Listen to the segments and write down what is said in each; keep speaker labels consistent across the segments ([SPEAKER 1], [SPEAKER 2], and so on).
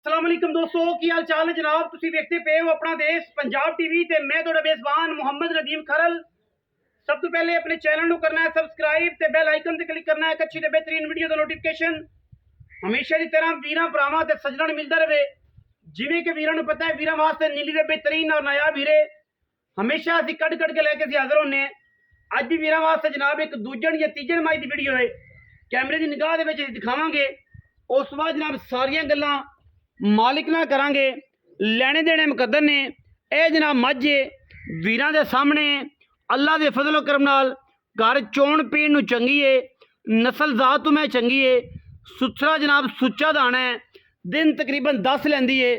[SPEAKER 1] अस्सलाम वालेकुम दोस्तों की हाल चाल है जनाब। तुसी देखते पे हो अपना देश पंजाब टीवी ते मैं थोड़ा मेजबान मुहम्मद नदीम खरल। सब तो पहले अपने चैनल को करना है सबसक्राइब ते बेल आइकन ते क्लिक करना है एक अच्छी ते बेहतरीन वीडियो दा नोटिफिकेशन हमेशा की तरह वीरां भरावां ते सज्जणां नूं मिलदा रहे। जिवें कि वीरां नूं पता है वीरां वास्ते नीली दे बेहतरीन और नायाब हीरे हमेशा असीं कट के लैके असीं हाज़र होने। अज भी वीरां वास्ते जनाब एक दूजन या तीजन माई दी वीडियो है कैमरे की निगाह दे विच दिखावांगे। उस बाद जनाब सारियां गल्लां मालिक ना करांगे। लैने देने मुकद्दर ने यह जनाब मझ वीरां दे सामने अल्लाह के फजलो करम नाल घर चोण पीण नूं चंगी है, नस्ल जात तो मैं चंगी है, सुथरा जनाब सुच्चा दाना है, दिन तकरीबन 10 लैंदी है,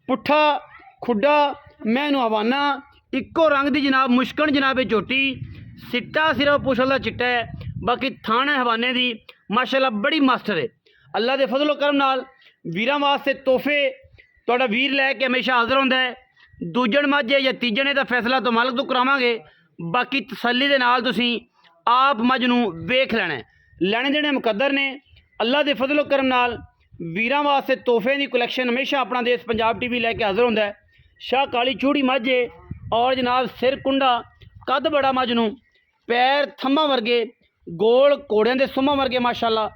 [SPEAKER 1] पुट्ठा खुड्डा मैं नूं हवाना इक्को रंग की जनाब मुश्कन जनाब झोटी सिट्टा सिर्फ पुछल का चिट्टा है, बाकी थाने हवाने की माशाल्लाह बड़ी मास्टर है। अल्लाह के फजलो करम नाल वीरां वास्ते तोहफे तुहाडा वीर लैके हमेशा हाज़र होंदा है। दूजन मझ है या तीजन है तो फैसला तो मालक तो करावांगे, बाकी तसल्ली दे नाल तुसीं आप मझ नूं वेख लैणा है। लैणे देणे मुकद्दर ने अल्लाह के फजलो करम नाल वीरां वास्ते तोहफे की कलैक्शन हमेशा अपना देश पंजाब टीवी लैके हाज़र होंदा है। शाह काली चूड़ी मझ है और जनाब सिर कुंडा कद बड़ा मझ नूं, पैर थम्मा वर्गे, गोल घोड़ियां दे सुम्मां वर्गे माशाल्लाह,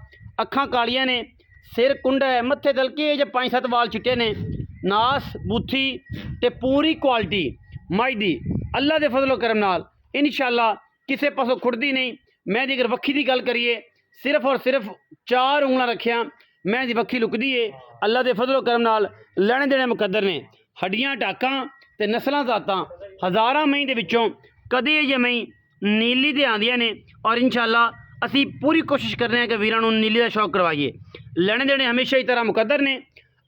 [SPEAKER 1] अखां कालियां ने, सिर कुंडा है, मत्थे तलके ज 5-7 वाल चिट्टे ने, नास बूथी ते पूरी क्वालिटी मझ दी अल्लाह के फजलो करम नाल इंशाअल्लाह किसी पासों खुड़दी नहीं। मैं दी अगर वक्खी की गल करिए सिर्फ और सिर्फ 4 उंगलां रखिया मैं दी वक्खी लुकदी है। अल्लाह के फजलो करम नाल लैणे देणे मुकद्दर ने। हड्डियां टाकां ते नस्लां जातां हज़ारां मई दे विचों कदे ये मई नीली दे आंदियां ने और इंशाअल्लाह असी पूरी कोशिश करने हैं कि वीरां नूं नीली का शौक करवाइए। लैणे देणे हमेशा ही तरह मुकद्दर ने।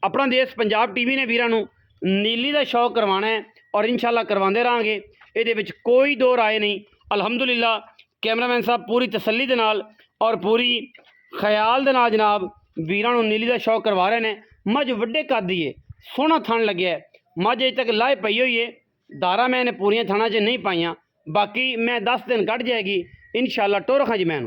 [SPEAKER 1] अपना देश पंजाब टीवी ने वीरां नूं नीली का शौक करवाना है और इंशाअल्लाह करवाते रहांगे, ये कोई दो राय नहीं। अलहमदुलिल्लाह कैमरामैन साहब पूरी तसल्ली दे नाल और पूरी ख्याल दे नाल जनाब वीरां नूं नीली का शौक करवा रहे हैं। मझ वड्डे कद दी है, सोहना थण लग्या है, मझ अजे तक लाए पई हुई है, दारा मैंने पूरियां थणा च नहीं पाइयां, बाकी मैं 10 दिन कट जाएगी इंशाअल्लाह। टोरखां च मैं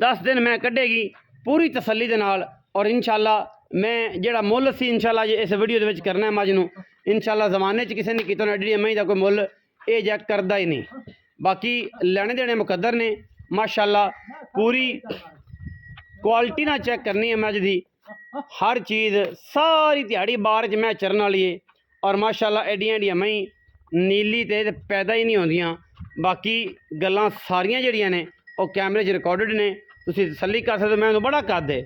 [SPEAKER 1] 10 दिन मैं कढ़ेगी पूरी तसल्ली दे नाल और इंशाअल्लाह मैं जेड़ा मुल सी इंशाअल्लाह इस वीडियो दे विच करना है मझ नूं इंशाअल्लाह ज़माने च किसी ने कीता ना एडी मई दा कोई मुल ये जैक करदा ही नहीं। बाकी लैणे देणे मुकद्दर ने माशाअल्लाह पूरी क्वालिटी ना चेक करनी है मझ दी, हर चीज़ सारी दिहाड़ी बार च मैं चरन वाली है और माशाअल्लाह एडियां एडियां मई नीली ते पैदा ही नहीं होंदियां। बाकी गल्लां सारियां जेहड़ियां ने वो कैमरे च रिकॉर्डेड ने, तुसीं तसल्ली कर सकते हो। मैं बड़ा कद है,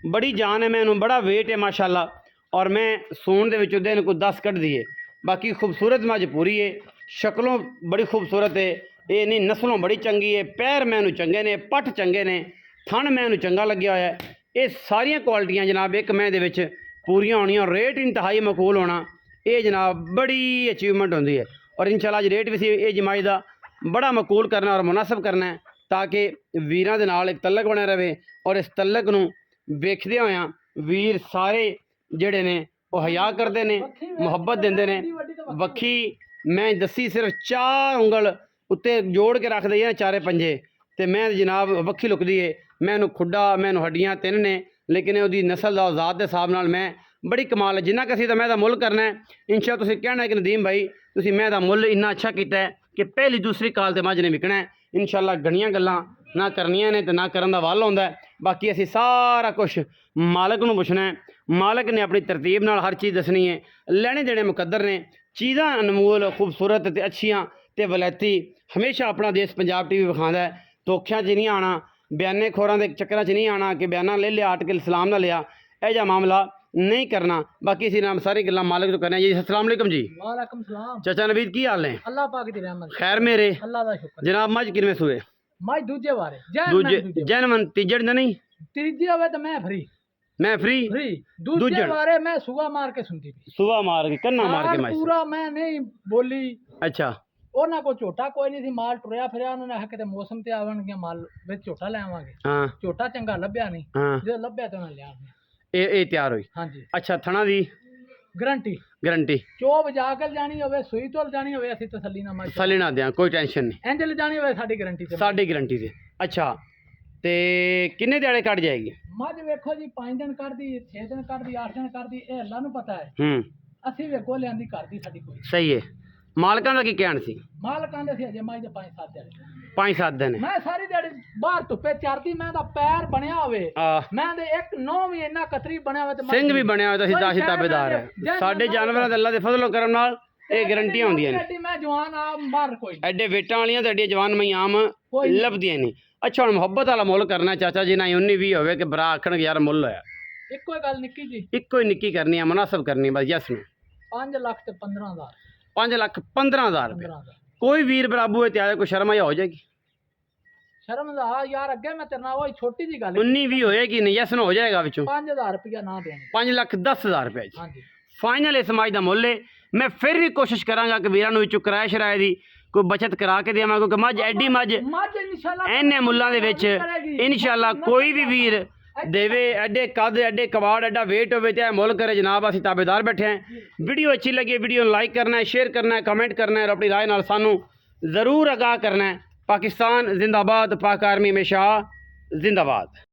[SPEAKER 1] बड़ी जान है, मैं बड़ा वेट है माशाल्लाह और मैं सून दे विचों दिन कोई 10 कढ़ दी है। बाकी खूबसूरत मझ पूरी है, शक्लों बड़ी खूबसूरत है, ये नहीं नस्लों बड़ी चंगी है, पैर मैनू चंगे ने, पट चंगे ने, थन मैनू चंगा लग्या होया है। ये सारियां क्वालिटियां जनाब एक मैं दे विच पूरियां होनियां और रेट इंतहाई मकबूल होना ये जनाब बड़ी अचीवमेंट होंदी है। और इंशाअल्लाह अज रेट भी सी ये जमाई का बड़ा मकबूल करना और मुनासिब करना है ताकि वीरां दे नाल एक तलक बने रहे और इस तलक नूं वेखदे होया वीर सारे जेड़े ने वो हया करते हैं, मुहब्बत देंदे ने। वक्खी मैं दसी सिर्फ 4 उंगल उत्ते जोड़ के रख दी है, चारे पंजे ते मैं जनाब वक्खी लुकदी है, मैनू खुड्डा मैनू हड्डियां 3 ने, लेकिन उसकी नस्ल का ज़ात के हिसाब नाल मैं बड़ी कमाल है। जिन्ना कि मैं मुल करना है इंशाअल्लाह तुसीं कहना है कि नदीम भाई तुसीं मैं मुल इन्ना अच्छा किया है कि पहली दूसरी काल ते मझ ने विकना है। इंशाअल्लाह घणियां गल्लां ना करनियां ने ते ना करन दा वल होंदा है। बाकी असीं सारा कुछ मालक नूं पुछना है, मालक ने अपनी तरतीब नाल हर चीज़ दसनी है। लैणे देणे मुकद्दर ने, चीज़ां अनमोल खूबसूरत ते अच्छियां ते वलैती हमेशा अपना देश पंजाब टीवी विखांदा है। धोखियां च नहीं आना, बयाने खोरां दे चक्करां च नहीं आना कि बयाना ले लिया आर्टिकल सलाम ना लिया, यह जा मामला नहीं करना। बाकी इसी नाम सारी गल्लां मालक तो करने जी। अस्सलाम वालेकुम जी।
[SPEAKER 2] वालेकुम सलाम।
[SPEAKER 1] चाचा नवीद की हाल है?
[SPEAKER 2] अल्लाह पाक दी रहमत
[SPEAKER 1] खैर मेरे
[SPEAKER 2] अल्लाह दा शुक्र।
[SPEAKER 1] जनाब मझ किनवे सूए?
[SPEAKER 2] मैं दूजे बारे
[SPEAKER 1] दूजे जैनवन तीजड़ दा नहीं?
[SPEAKER 2] तीजे होवे तो मैं फ्री
[SPEAKER 1] मैं फ्री
[SPEAKER 2] दूजे
[SPEAKER 1] दूजड़
[SPEAKER 2] बारे मैं सुबह मार के सुनती थी,
[SPEAKER 1] सुबह मार के कन्ना मार के मैं
[SPEAKER 2] पूरा मैं नहीं बोली।
[SPEAKER 1] अच्छा
[SPEAKER 2] ਉਹਨਾਂ को ਝੋਟਾ कोई नहीं सी, माल टुरिया फिरिया, उन्होंने आखिया किते मौसम ते आवणगे माल विच ਝੋਟਾ ले आवांगे।
[SPEAKER 1] हाँ
[SPEAKER 2] ਝੋਟਾ चंगा लभ्या नहीं,
[SPEAKER 1] हाँ
[SPEAKER 2] जो लभ्या तो उन्हें लिया
[SPEAKER 1] ये तैयार हुई।
[SPEAKER 2] हाँ जी
[SPEAKER 1] अच्छा थना दी
[SPEAKER 2] गारंटी
[SPEAKER 1] गारंटी
[SPEAKER 2] चोब जाकर जानी होवे सुई तोल जानी होवे असि तसल्ली ना मार
[SPEAKER 1] साले ना दें कोई टेंशन नहीं,
[SPEAKER 2] इंज ले जानी होवे साडी गारंटी ते
[SPEAKER 1] साड़ी गारंटी से। अच्छा ਤੇ ਕਿੰਨੇ ਦਿਹਾੜੇ ਕੱਢ ਜਾਏਗੀ?
[SPEAKER 2] ਮੱਝ ਵੇਖੋ ਜੀ 5 ਦਿਨ ਕੱਢਦੀ 6 ਦਿਨ ਕੱਢਦੀ 8 ਦਿਨ ਕੱਢਦੀ, ਇਹ ਅੱਲਾ ਨੂੰ ਪਤਾ ਹੈ।
[SPEAKER 1] ਹੂੰ
[SPEAKER 2] ਅਸੀਂ ਵੇਖੋ ਲਿਆਂਦੀ ਕਰਦੀ ਸਾਡੀ ਕੋਈ।
[SPEAKER 1] ਸਹੀ ਹੈ। ਮਾਲਕਾਂ ਦਾ ਕੀ ਕਹਿਣ ਸੀ?
[SPEAKER 2] ਮਾਲਕਾਂ ਦੇ ਸੀ ਅਜੇ ਮੱਝ ਦੇ 5-7 ਦਿਹਾੜੇ
[SPEAKER 1] 5-7 ਦਿਨ
[SPEAKER 2] ਮੈਂ ਸਾਰੀ ਦਿਹਾੜੀ ਬਾਹਰ ਧੁੱਪੇ ਚਰਦੀ, ਮੈਂ ਦਾ ਪੈਰ ਬਣਿਆ ਹੋਵੇ, ਮੈਂ ਦੇ ਇੱਕ ਨੌ ਵੀ ਇੰਨਾ ਕਤਰੀ ਬਣਿਆ ਹੋਵੇ ਤੇ
[SPEAKER 1] ਸਿੰਘ ਵੀ ਬਣਿਆ ਹੋਇਆ, ਤਾਂ ਅਸੀਂ ਤਾਬੇਦਾਰ ਹੈ। ਸਾਡੇ ਜਾਨਵਰਾਂ ਦੇ ਅੱਲਾ ਦੇ ਫਜ਼ਲ ਕਰਮ ਨਾਲ ਇਹ ਗਰੰਟੀਆਂ ਹੁੰਦੀਆਂ ਨੇ।
[SPEAKER 2] ਮੈਂ ਜਵਾਨ ਆ ਬਾਹਰ ਕੋਈ
[SPEAKER 1] ਐਡੇ ਵੇਟਾਂ ਵਾਲੀਆਂ ਤੇ ਐਡੀਆਂ ਜਵਾਨ ਮਈ ਆਮ ਲੱਭਦੀਆਂ ਨਹੀਂ। ਅੱਛਾ ਹੁਣ ਮੁਹੱਬਤ ਵਾਲਾ ਮੁੱਲ ਕਰਨਾ ਚਾਚਾ ਜੀ, ਨਾ 19-20 ਹੋਵੇ ਕਿ ਭਰਾ ਆਖਣਗੇ ਯਾਰ ਮੁੱਲ ਹੋਇਆ।
[SPEAKER 2] ਇੱਕੋ ਹੀ ਗੱਲ ਨਿੱਕੀ ਜੀ,
[SPEAKER 1] ਇੱਕੋ ਹੀ ਨਿੱਕੀ ਕਰਨੀ ਆ, ਮੁਨਾਸਬ ਕਰਨੀ ਬਸ। ਯਸ ਨੂੰ
[SPEAKER 2] 5 ਲੱਖ ਤੇ 15,000
[SPEAKER 1] 5,15,000 ਰੁਪਏ। ਕੋਈ ਵੀਰ ਬਰਾਬੂ ਹੈ ਤਿਆਰ, ਕੋਈ ਸ਼ਰਮ ਆ ਹੋ ਜਾਏਗੀ?
[SPEAKER 2] ਸ਼ਰਮ ਦਾ ਯਾਰ, ਅੱਗੇ ਮੈਂ ਤੇਰੇ ਨਾਲ ਉਹ ਛੋਟੀ ਜੀ ਗੱਲ
[SPEAKER 1] 19-20 ਹੋਏਗੀ ਨਹੀਂ? ਯਸ ਨੂੰ ਹੋ ਜਾਏਗਾ ਵਿੱਚੋਂ
[SPEAKER 2] 5,000 ਰੁਪਇਆ ਨਾ ਦੇਣ।
[SPEAKER 1] 5,10,000 ਰੁਪਏ ਜੀ
[SPEAKER 2] ਹਾਂਜੀ
[SPEAKER 1] ਫਾਈਨਲ ਇਸ ਮਾਝ ਦਾ ਮੁੱਲ ਹੈ। ਮੈਂ ਫਿਰ ਵੀ ਕੋਸ਼ਿਸ਼ ਕਰਾਂਗਾ ਕਿ ਵੀਰਾਂ ਨੂੰ ਵਿੱਚੋਂ ਕਿਰਾਏ ਸ਼ਰਾਏ ਦੀ ਕੋਈ ਬਚਤ ਕਰਾ ਕੇ ਦੇਵਾਂ, ਕਿਉਂਕਿ ਮੱਝ ਐਡੀ ਮੱਝ
[SPEAKER 2] ਇਨਸ਼ਾਅੱਲਾ
[SPEAKER 1] ਇੰਨੇ ਮੁੱਲਾਂ ਦੇ ਵਿੱਚ ਇਨਸ਼ਾਅੱਲਾ ਕੋਈ ਵੀ ਵੀਰ ਦੇਵੇ, ਐਡੇ ਕੱਦ ਐਡੇ ਕਵਾੜ ਐਡਾ ਵੇਟ ਹੋਵੇ ਤੇ ਇਹ ਮੁੱਲ ਕਰੇ ਜਨਾਬ। ਅਸੀਂ ਤਾਬੇਦਾਰ ਬੈਠੇ ਹਾਂ। ਵੀਡੀਓ ਅੱਛੀ ਲੱਗੀ ਵੀਡੀਓ ਨੂੰ ਲਾਈਕ ਕਰਨਾ ਹੈ, ਸ਼ੇਅਰ ਕਰਨਾ ਹੈ, ਕਮੈਂਟ ਕਰਨਾ ਹੈ और अपनी राय ਨਾਲ ਸਾਨੂੰ ਜ਼ਰੂਰ ਆਗਾਹ ਕਰਨਾ है। पाकिस्तान जिंदाबाद, पाक आर्मी हमेशा जिंदाबाद।